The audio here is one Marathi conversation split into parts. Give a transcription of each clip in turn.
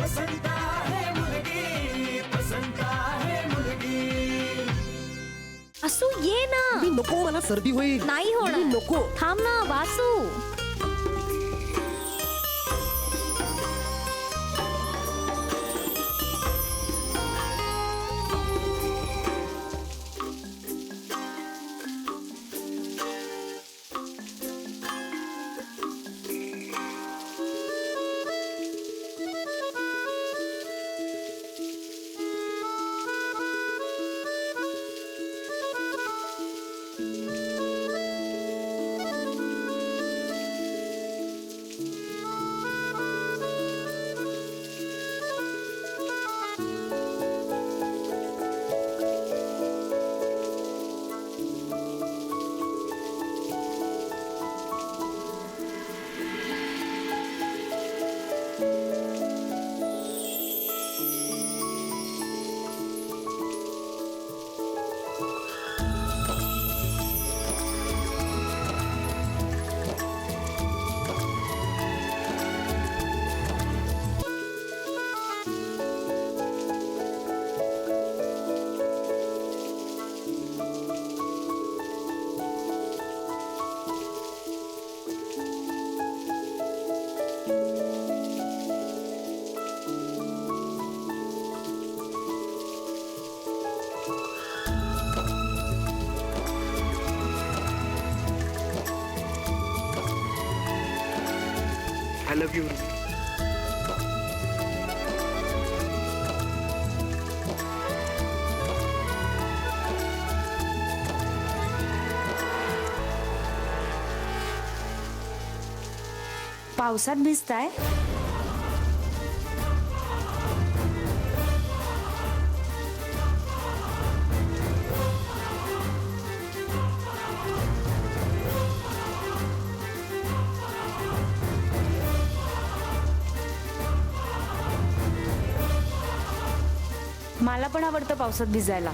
पसंत आहे मुलगी, पसंत आहे मुलगी. असू ये ना. मी नको, मला सर्दी होईल. नाही होणार. मी नको. थांब ना वासू. I love you. पावसात भिजताय? मला पण आवडतं पावसात भिजायला.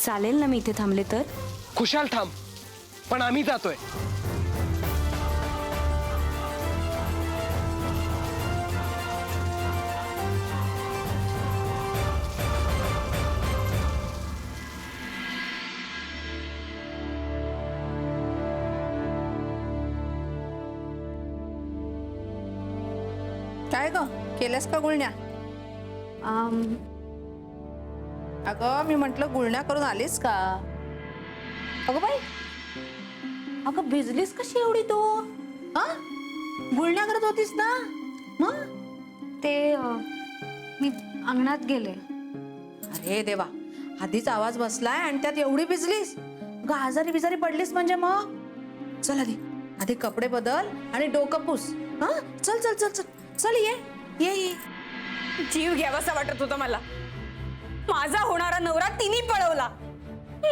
चालेल ना मी इथे थांबले तर? खुशाल थांब, पण आम्ही जातोय. काय ग केलंस का गुळण्या? अगं मी म्हंटल गुळण्या करून आलीस का? अगं बाई, अगं भिजलीस कशी एवढी तू? हा, गुळण्या करत होतीस ना मग? ते मी अंगणात गेले. अरे देवा, आधीच आवाज बसलाय आणि त्यात एवढी भिजलीस. ग आजारी बिजारी पडलीस म्हणजे मग? चल आधी आधी कपडे बदल आणि डोकं पुस. हा चल चल चल चल चल ये ये ये. जीव घ्यावासा वाटत होता मला. माझा होणारा नवरा तिने पळवला,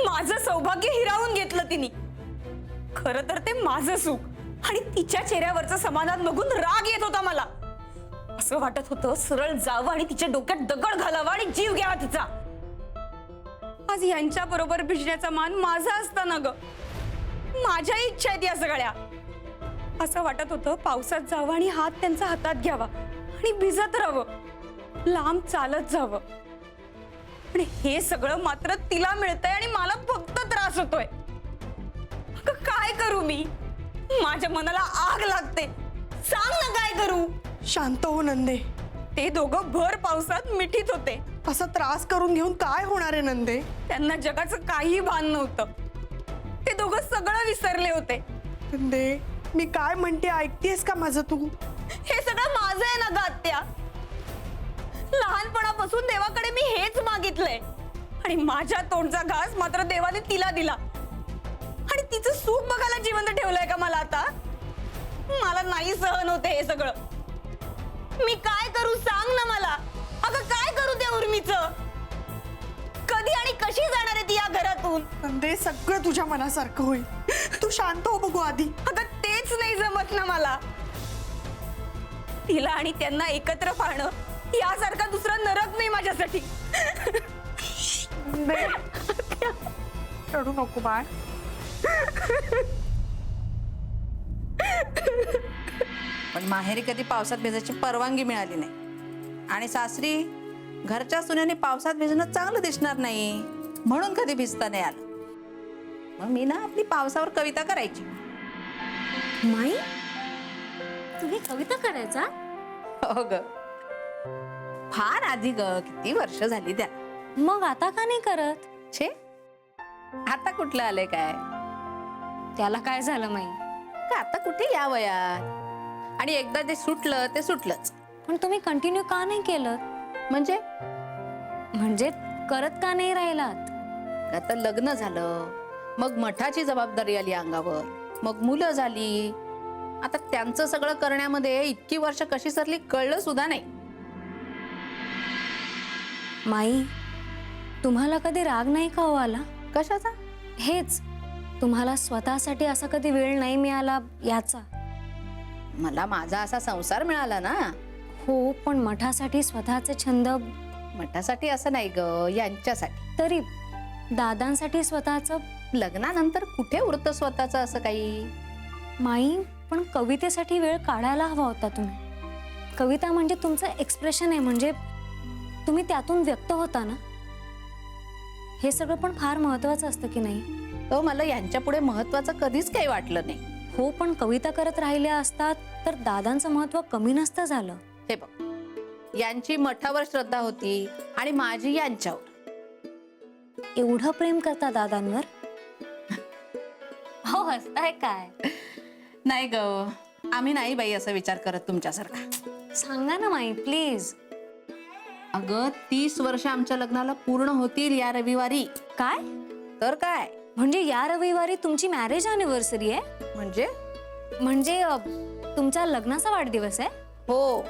माझं सौभाग्य हिरावून घेतलं तिने. खरं तर ते माझं सुख आणि तिच्या चेहऱ्यावरचं समाधान बघून राग येत होता मला. असं वाटत होतं सरळ जावं आणि तिच्या डोक्यात दगड घालावा आणि जीव घ्यावा तिचा. आज यांच्या बरोबर भिजण्याचा मान माझा असता ना ग. माझ्या इच्छा आहेत या सगळ्या. असं वाटत होतं पावसात जावं आणि हात त्यांचा हातात घ्यावा आणि भिजत राहावं, लांब चालत जावं. पण हे सगळं मात्र तिला मिळतंय आणि मला फक्त त्रास होतोय. अगं काय करू मी? माझ्या मनाला आग लागते. सांग ना काय करू? शांत हो नंदे. ते दोघं भर पावसात मिठीत होते. असा त्रास करून घेऊन काय होणार आहे नंदे? त्यांना जगाचं काही भान नव्हतं. ते दोघं सगळं विसरले होते. नंदे, मी काय म्हणते ऐकतेस का माझं तू? हे सगळं माझं आहे ना ग आत्या. लहानपणापासून देवाकडे मी हेच मागितलंय आणि माझ्या तोंडचा घास मात्र देवाने तिला दिला. आणि तिचं सुख बघायला जिवंत ठेवलंय का मला आता? मला नाही सहन होते हे सगळं. मी काय करू सांग ना मला. अगं काय करू त्या उर्मीचं? कधी आणि कशी जाणार आहे ती या घरातून? नंदे, सगळं तुझ्या मनासारखं होईल. तू शांत हो बघू आधी. अगं तेच नाही जमत ना मला. तिला आणि त्यांना एकत्र पाहणं यासारखा दुसरा नरक नाही माझ्यासाठी. नंदे, रडू नको बाळ. पण माहेरी कधी पावसात भिजायची परवानगी मिळाली नाही आणि सासरी घरच्या सुनेने पावसात भिजणं चांगलं दिसणार नाही म्हणून कधी भिजता नाही आलं. मग मी ना आपली पावसावर कविता करायची. माई तुम्ही कविता करायचा? हो ग, फार आधी ग, किती वर्ष झाली त्या. मग आता का नाही करत? छे, आता कुठलं आलंय काय? त्याला काय झालं माई? का आता कुठे या वयात? आणि एकदा जे सुटलं ते सुटलंच. पण तुम्ही कंटिन्यू का नाही केलं? म्हणजे करत का नाही राहिलात? आता लग्न झालं, मग मठाची जबाबदारी आली अंगावर, मग मुलं झाली. आता त्यांचं सगळं करण्यामध्ये इतकी वर्ष कशी सरली कळलं सुद्धा नाही. माई तुम्हाला कधी राग नाही का हो आला? कशाचा? हेच तुम्हाला स्वतःसाठी असा कधी वेळ नाही मिळाला याचा. मला माझा असा संसार मिळाला ना. हो, पण मठासाठी स्वतःचे छंद. मठासाठी असं नाही ग, यांच्यासाठी. तरी दादांसाठी स्वतःचं. लग्नानंतर कुठे उरतं स्वतःचं असं काही? माई पण कवितेसाठी वेळ काढायला हवा होता तुम्ही. कविता म्हणजे तुमचं एक्सप्रेशन आहे, म्हणजे तुम्ही त्यातून व्यक्त होता ना. हे सगळं पण फार महत्वाचं असतं की नाही? तो मला यांच्या पुढे महत्वाचं कधीच काही वाटलं नाही. हो, पण कविता करत राहिल्या असतात तर दादांचं महत्व कमी नसतं झालं. हे बघ, यांची मठावर श्रद्धा होती आणि माझी यांच्यावर. एवढं प्रेम करता दादांवर? हो, हसताय काय? नाही ग, आम्ही नाही बाई असं विचार करत तुमच्यासारखा. सांगा ना माई प्लीज. अगं 30 वर्ष आमच्या लग्नाला पूर्ण होतील या रविवारी. काय? तर काय म्हणजे या रविवारी तुमची मॅरेज अॅनिव्हर्सरी आहे? म्हणजे तुमच्या लग्नाचा वाढदिवस आहे? हो.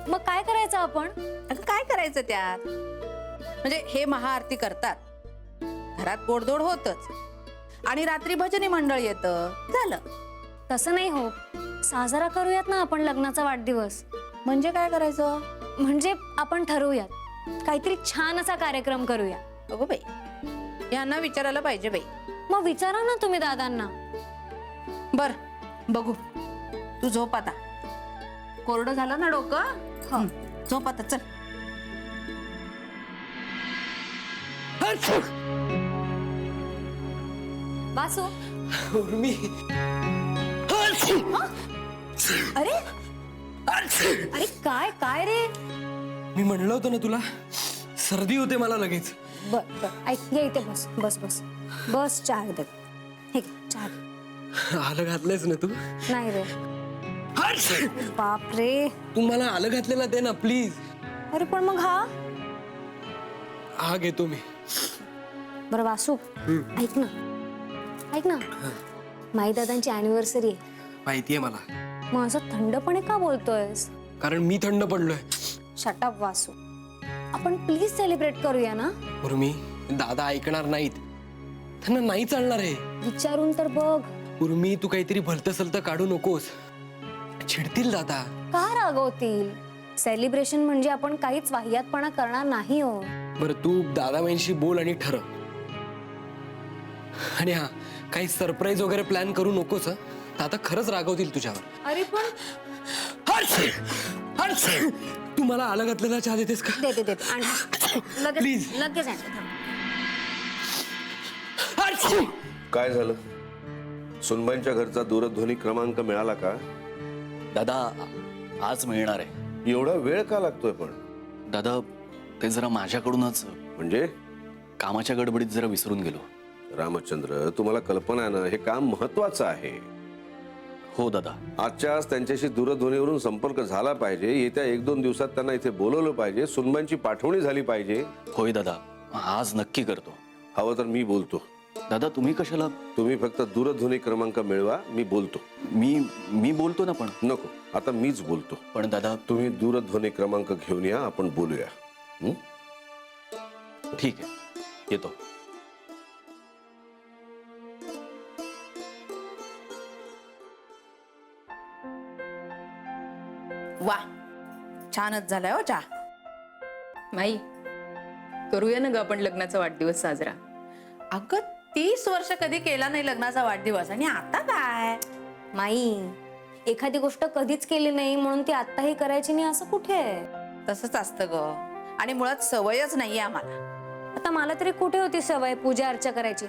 मग काय करायचं आपण? अगं काय करायचं त्यात? म्हणजे हे महाआरती करतात, घरात गोडधोड होतच, आणि रात्री भजनी मंडळ येतं, झालं. तसं नाही हो, साजरा करूयात ना आपण लग्नाचा वाढदिवस. म्हणजे काय करायचं? म्हणजे आपण ठरवूयात काहीतरी छान असा कार्यक्रम करूया. अगो बाई, यांना विचारायला पाहिजे बाई. मग विचारा ना तुम्ही दादांना. बर, बघू. तू झोप आता. कोरडं झालं ना डोकं? हं, झोप आता, चल. वासू. उर्मी. अरे अरे काय काय रे? मी म्हणलं होतं ना तुला, सर्दी होते मला लगेच. बर बर, ऐक, ये इथे बस बस बस बस. चहा दे. हे घे, चहा दे. आलं घातलंयस ना तू? नाही रे. बाप रे. तू मला आलं घातलेला दे ना प्लीज. अरे पण मग हा घेतो मी. बरं वासू, ऐक ना ऐक ना, माई दादांची अॅनिव्हर्सरी आहे. माहितीये मला, मग असं थंडपणे का बोलतोयस? कारण मी थंड पडलोय. शट अप वासू, आपण प्लीज सेलिब्रेट करूया ना. उर्मी, दादा ऐकणार नाहीत, त्यांना नाही चालणार आहे. विचारून तर बघ. उर्मी, तू काहीतरी भलतं सलतं काढू नकोस, चिडतील दादा. का रागवतील? सेलिब्रेशन म्हणजे आपण काहीच वाह्यातपणा करणार नाही हो. बरं, तू दादाबाईंशी बोल आणि ठरव. आणि हा, काही सरप्राईज वगैरे प्लॅन करू नकोस. दादा खरंच रागवतील तुझ्यावर. अरे पण तू मला आलं घातलेला चहा देतेस का? दे दे दे. Please. लगेच आण. काय झालं? सुनबाईंच्या घरचा दूरध्वनी क्रमांक मिळाला का? दादा आज मिळणार आहे. एवढा वेळ का लागतोय पण? दादा ते जरा माझ्याकडूनच म्हणजे कामाच्या गडबडीत जरा विसरून गेलो. रामचंद्र, तुम्हाला कल्पना आहे ना, हे काम महत्वाचं आहे. हो दादा. आजच्या आज त्यांच्याशी दूरध्वनीवरून संपर्क झाला पाहिजे. येत्या 1-2 दिवसात त्यांना इथे बोलवलं पाहिजे. सुनबाईंची पाठवणी झाली पाहिजे. होय दादा, आज नक्की करतो. हवं तर मी बोलतो. दादा तुम्ही कशाला? तुम्ही फक्त दूरध्वनी क्रमांक मिळवा, मी बोलतो. मी बोलतो ना. पण नको, आता मीच बोलतो. पण दादा तुम्ही दूरध्वनी क्रमांक घेऊन या, आपण बोलूया. ठीक आहे, येतो. वा, छानच झालाय हो चहा. माई, करूया ना ग आपण लग्नाचा वाढदिवस साजरा. अगं 30 वर्ष कधी केला नाही लग्नाचा वाढदिवस, आणि आता काय? माई, एखादी गोष्ट कधीच केली नाही म्हणून ती आत्ताही करायची नाही असं कुठे आहे? तसंच असतं ग. आणि मुळात सवयच नाहीये आम्हाला. आता मला तरी कुठे होती सवय पूजा अर्चा करायची,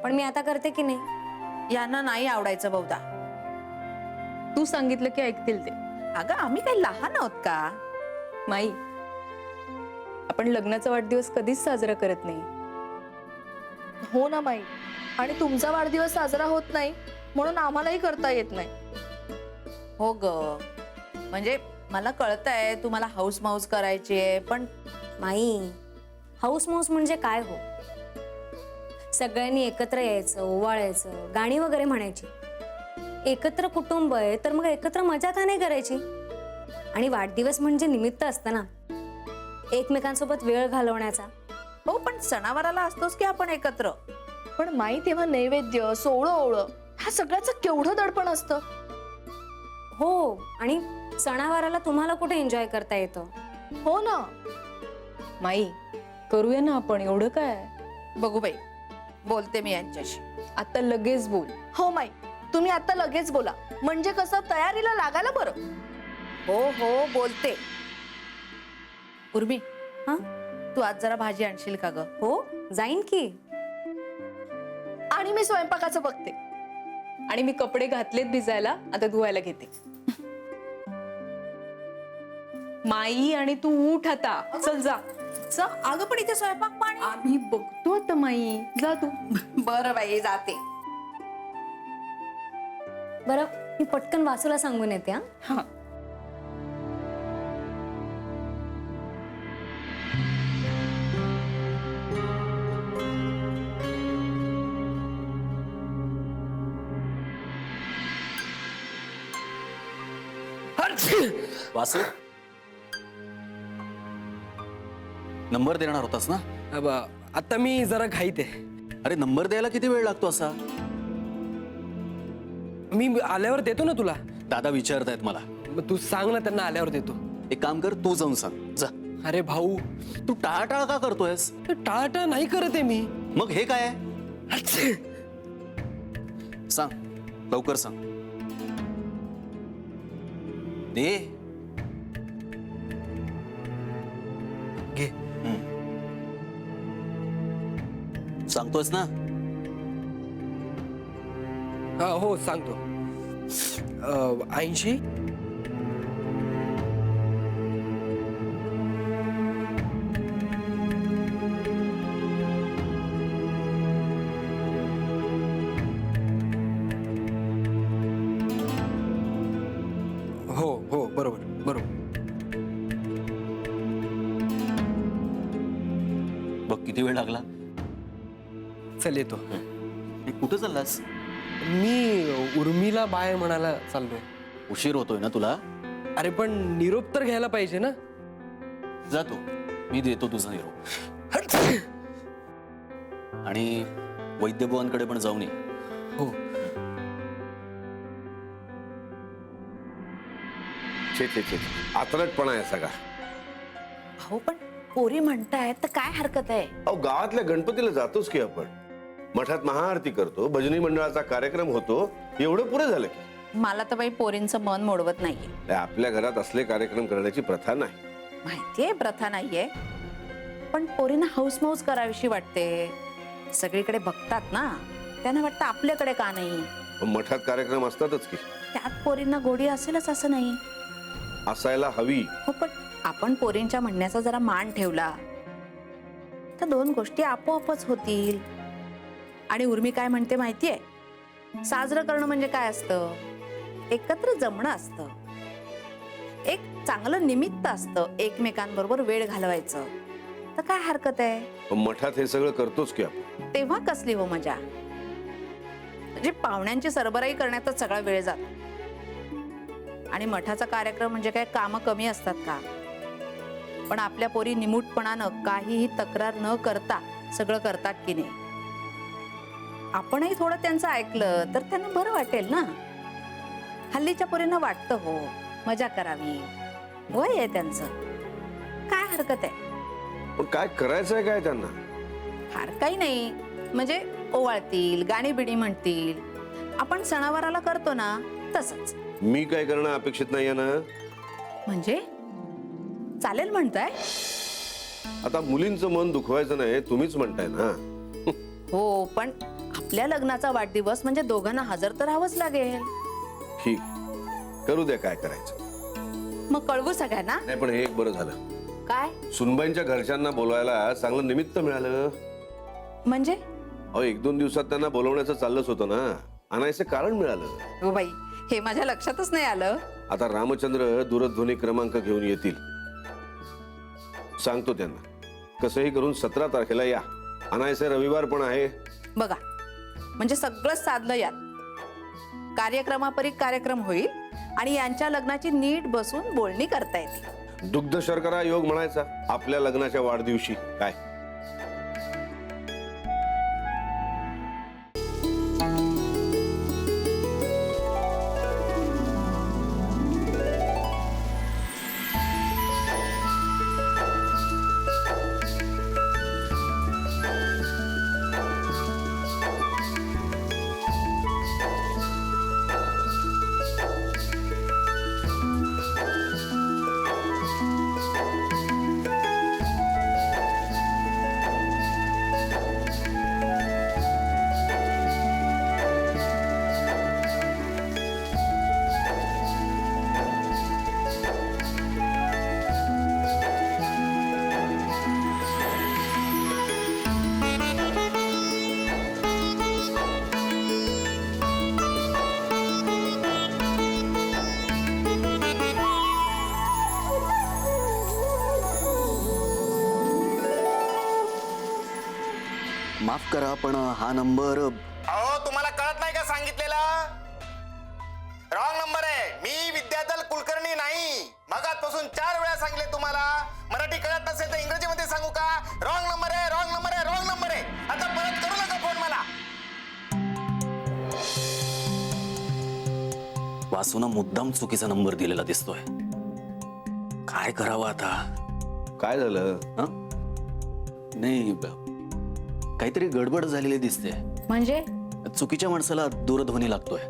पण मी आता करते की नाही? यांना नाही आवडायचं बहुधा. तू सांगितलं की ऐकतील ते. अगं आम्ही काही लहान आहोत का? माई, आपण लग्नाचा वाढदिवस कधीच साजरा करत नाही. हो ना माई, आणि तुमचा वाढदिवस साजरा होत नाही म्हणून आम्हालाही करता येत नाही. हो ग, म्हणजे मला कळतंय तुम्हाला हाऊस माऊस करायची आहे, पण माई, हाऊस माऊस म्हणजे काय हो? सगळ्यांनी एकत्र यायचं, ओवाळायचं, गाणी वगैरे म्हणायची. एकत्र कुटुंब आहे तर मग एकत्र मजा का नाही करायची? आणि वाढदिवस म्हणजे निमित्त असतं ना, एकमेकांसोबत वेळ घालवण्याचा. हो, पण सणावाराला असतोच की आपण एकत्र. पण माई तेव्हा नैवेद्य, सोहळं ओवळं ह्या सगळ्याचं केवढं दडपण असतं. हो, आणि सणावाराला तुम्हाला कुठे एन्जॉय करता येतं? हो ना. माई, करूया ना आपण, एवढं काय. बघू बाई, बोलते मी यांच्याशी. आता लगेच बोल. हो माई, तुम्ही आता लगेच बोला, म्हणजे कसं तयारीला लागायला बरं. हो हो, बोलते. उर्मी, हा, तू आज जरा भाजी आणशील का ग? हो, जाईन की. आणि मी स्वयंपाकाचं बघते. आणि मी कपडे घातलेत भिजायला, आता धुवायला घेते. माई, आणि तू उठ आता, चल जा. अगं पण इथे स्वयंपाक पाणी. आम्ही बघतो आता माई, जा तू. बरं बाई, जाते. बरं, मी पटकन वासूला सांगून येते. हा, हा. वासू, नंबर देणार होतास ना? आता मी जरा घाईत आहे. अरे नंबर द्यायला किती वेळ लागतो असा? मी आल्यावर देतो ना तुला. दादा विचारतायत मला. मग तू सांग ना त्यांना, आल्यावर देतो. एक काम कर, तू जाऊन सांग जा. अरे भाऊ, तू टाळाटाळ का करतोयस? टाळाटाळ नाही करत आहे मी. मग हे काय आहे? सांग, लवकर सांग. दे. घे. सांगतोयस ना? हो सांगतो. 80. हो हो, बरोबर बरोबर. बघ किती वेळ लागला. चल येतो. कुठं चाललास? मी उर्मीला बाय म्हणायला चाललोय. उशीर होतोय ना तुला? अरे पण निरोप तर घ्यायला पाहिजे ना. जातो, मी देतो तुझा निरोप. आणि वैद्यभुवांकडे पण जाऊन ये. हो. छे छे छे, आतरटपणा आहे सगळा. हो, पण पोरी म्हणतायत तर काय हरकत आहे? अहो, गावातल्या गणपतीला जातोच की आपण. मठात महाआरती करतो, भजनी मंडळाचा कार्यक्रम होतो, एवढं पुरे झालं की. मला तर बाई पोरींचं मन मोडवत नाहीये. आपल्या घरात असले कार्यक्रम करण्याची प्रथा नाही. माहितीये प्रथा नाहीये, पण पोरींना हाऊस माऊस करावीशी वाटते. सगळीकडे बघतात ना, त्यांना वाटतं आपल्याकडे का नाही. पण मठात कार्यक्रम असतातच की. त्यात पोरींना गोडी असेलच असं नाही. असायला हवी. हो, पण आपण पोरींच्या म्हणण्याचा जरा मान ठेवला तर दोन गोष्टी आपोआपच होतील. आणि उर्मी काय म्हणते माहितीये? साजरं करणं म्हणजे काय असतं? एकत्र जमणं असतं, एक चांगलं निमित्त असतं एकमेकांबरोबर वेळ घालवायचं. तर काय हरकत आहे? पण मठात हे सगळं करतोच की आपण. तेव्हा कसली हो मजा? म्हणजे पाहुण्यांची सरबराई करण्यातच सगळा वेळ जातो. आणि मठाचा कार्यक्रम म्हणजे काय कामं कमी असतात का? पण आपल्या पोरी निमूटपणानं काहीही तक्रार न करता सगळं करतात की नाही. आपणही थोडं त्यांचं ऐकलं तर त्यांना बरं वाटेल ना. हल्लीच्या पोरींना वाटतं हो मजा करावी, वय आहे त्यांचं, काय हरकत आहे? पण काय करायचंय काय त्यांना? फार काही नाही, म्हणजे ओवाळतील, गाणी बिणी म्हणतील. आपण सणावाराला करतो ना तसंच. मी काय करणं अपेक्षित नाहीये ना. म्हणजे चालेल म्हणताय? आता मुलींचं मन दुखवायचं नाही तुम्हीच म्हणताय ना. हो, पण आपल्या लग्नाचा वाढदिवस म्हणजे दोघांना हजर तर राहावंच लागेल. ठीक, करू द्या काय करायचं. मग कळवू सगळ्यांना. नाही पण हे एक बरं झालं, काय सुनबाईंच्या घरच्यांना बोलवायला चांगलं निमित्त मिळालं. म्हणजे? अहो 1-2 दिवसात त्यांना बोलवण्याचं चाललंच होतं ना, आणायचं कारण मिळालं. हो बाई, हे माझ्या लक्षातच नाही आलं. आता रामचंद्र दूरध्वनी क्रमांक घेऊन येतील. सांगतो त्यांना, कसंही करून 17 तारखेला या. आणायचं रविवार पण आहे. बघा, म्हणजे सगळंच साधलं यात. कार्यक्रमापरी कार्यक्रम होईल आणि यांच्या लग्नाची नीट बसून बोलणी करता येते. दुग्ध शर्करा योग म्हणायचा आपल्या लग्नाच्या वाढदिवशी. काय माफ करा पण हा नंबर अहो तुम्हाला कळत नाही का सांगितलेला? रॉंग नंबर आहे. मी विद्याधर कुलकर्णी नाही. मगाचपासून 4 वेळा सांगितले तुम्हाला. मराठी कळत नसेल तर इंग्रजीमध्ये सांगू का? रॉंग नंबर आहे, रॉंग नंबर आहे, रॉंग नंबर आहे. आता परत करू नका फोन मला. वासून मुद्दाम चुकीचा नंबर दिलेला दिसतोय. काय करावं आता? काय झालं? हं? नाही, काहीतरी गडबड झालेली दिसते. म्हणजे चुकीच्या माणसाला दूरध्वनी लागतोय.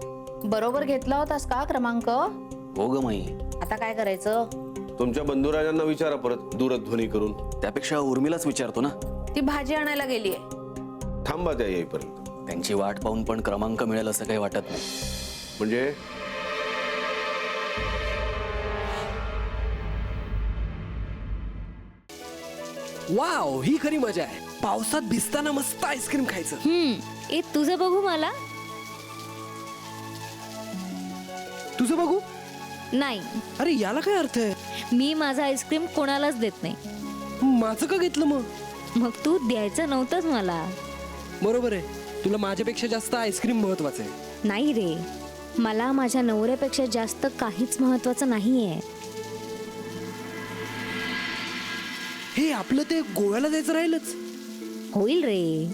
बरोबर घेतला होतास का क्रमांक? हो ग माई. आता काय करायचं? तुमच्या बंधुराजांना विचारा परत दूरध्वनी करून. त्यापेक्षा उर्मिलाच विचारतो ना. ती भाजी आणायला गेलीये. थांबा त्या येईपर्यंत. त्यांची वाट पाहून पण क्रमांक मिळेल असं काही वाटत नाही. म्हणजे वाव, ही खरी मजा आहे. पावसात भिजताना मस्त आईस्क्रीम खायचं. ए तुझं बघू मला. तुझं बघू. नाही, अरे याला काय अर्थ आहे? मी माझा आईस्क्रीम कोणालाच देत नाही. माझं का घेतलं मग? मग तू द्यायचं नव्हतंच मला. बरोबर आहे, तुला माझ्यापेक्षा जास्त आईस्क्रीम महत्वाचं आहे. नाही रे, मला माझ्या नवऱ्यापेक्षा जास्त काहीच महत्वाचं नाहीये. हे आपलं ते गोव्याला जायचं राहिलंच. होईल रे.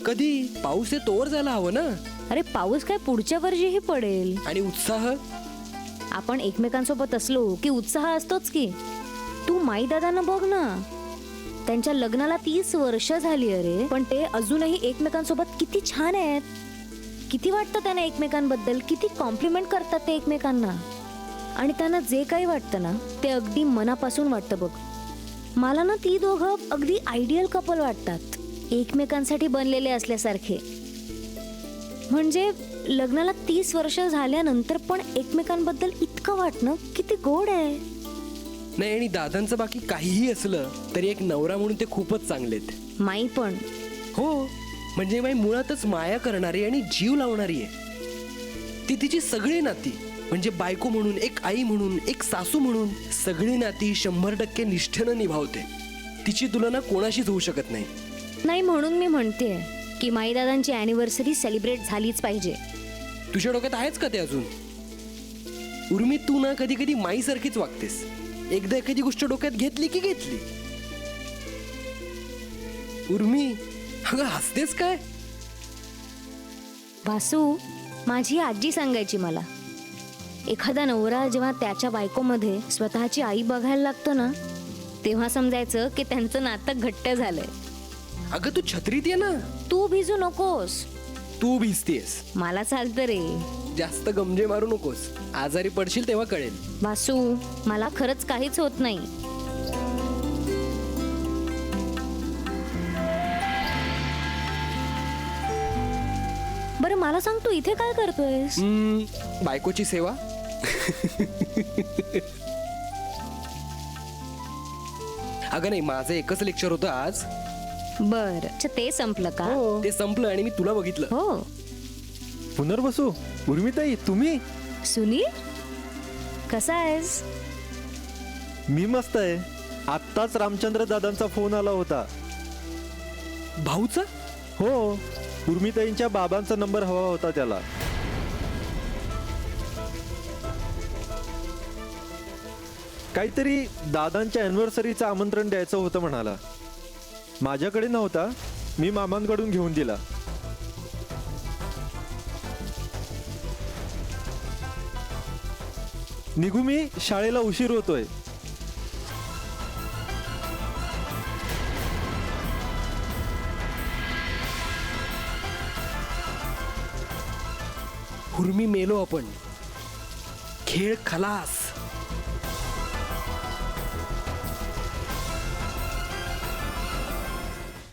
कधी? पाऊस आहे तोवर जायला हवं ना. अरे पाऊस काय पुढच्या वर्षीही पडेल. आणि उत्साह. आपण एकमेकांसोबत असलो की उत्साह असतोच की. तू माई दादांना बघ ना, त्यांच्या लग्नाला 30 वर्ष झाली अरे, पण ते अजूनही एकमेकांसोबत किती छान आहेत. किती वाटतं त्यांना एकमेकांबद्दल, किती कॉम्प्लिमेंट करतात ते एकमेकांना. आणि त्यांना जे काही वाटतं ना ते अगदी मनापासून वाटतं बघ. मला ना ती दोघं अगदी आयडियल कपल वाटतात, एकमेकांसाठी बनलेले असल्यासारखे. म्हणजे लग्नाला 30 वर्ष झाल्यानंतर पण एकमेकांबद्दल इतकं वाटणं किती गोड आहे. नाही, आणि दादांचं बाकी काहीही असलं तरी एक नवरा म्हणून ते खूपच चांगलेत. माई पण. हो, म्हणजे माई मुळातच माया करणारी आणि जीव लावणारी आहे. ती तिची सगळी नाती, म्हणजे बायको म्हणून, एक आई म्हणून, एक सासू म्हणून, सगळी नाती 100% निष्ठेनं निभावते. तिची तुलना कोणाशीच होऊ शकत नाही. नाही, म्हणून मी म्हणते की माई दादांची अॅनिव्हर्सरी सेलिब्रेट झालीच पाहिजे. तुझ्या डोक्यात आहेच का ते अजून? उर्मी, तू ना कधी कधी माईसारखीच वागतेस. एकदा एखादी गोष्ट डोक्यात घेतली की घेतली. उर्मी, अगं हसतेस काय? वासू, माझी आजी सांगायची मला, एखादा नवरा जेव्हा त्याच्या बायकोमध्ये स्वतःची आई बघायला लागतो ना, तेव्हा समजायचं की त्यांचं नातं घट्ट झालंय. अगं तू छत्रीत ये ना. तू भिजू नकोस. तू भिजतेस. मला चालतं रे. जास्त गमजे मारू नकोस. आजारी पडशील तेव्हा कळेल. वासू, मला खरंच काहीच होत नाही. बरं मला सांग, तू इथे काय करतोयस? बायकोची सेवा. अगं नाही, माझं एकच लेक्चर होतं आज. बर, ते संपलं का? ते संपलं आणि मी तुला बघितलं. हो. पुनर्वसू, उर्मिताई, तुम्ही? सुनील, कसा आहेस? मी मस्त आहे. आत्ताच रामचंद्र दादांचा फोन आला होता. भाऊचा? हो, उर्मिताईंच्या बाबांचा नंबर हवा होता त्याला. काहीतरी दादांच्या अॅनिव्हर्सरीचं आमंत्रण द्यायचं होतं म्हणाला. माझ्याकडे नव्हता, मी मामांकडून घेऊन दिला. निघू मी, शाळेला उशीर होतोय. उर्मी, मेलो आपण. खेळ खलास.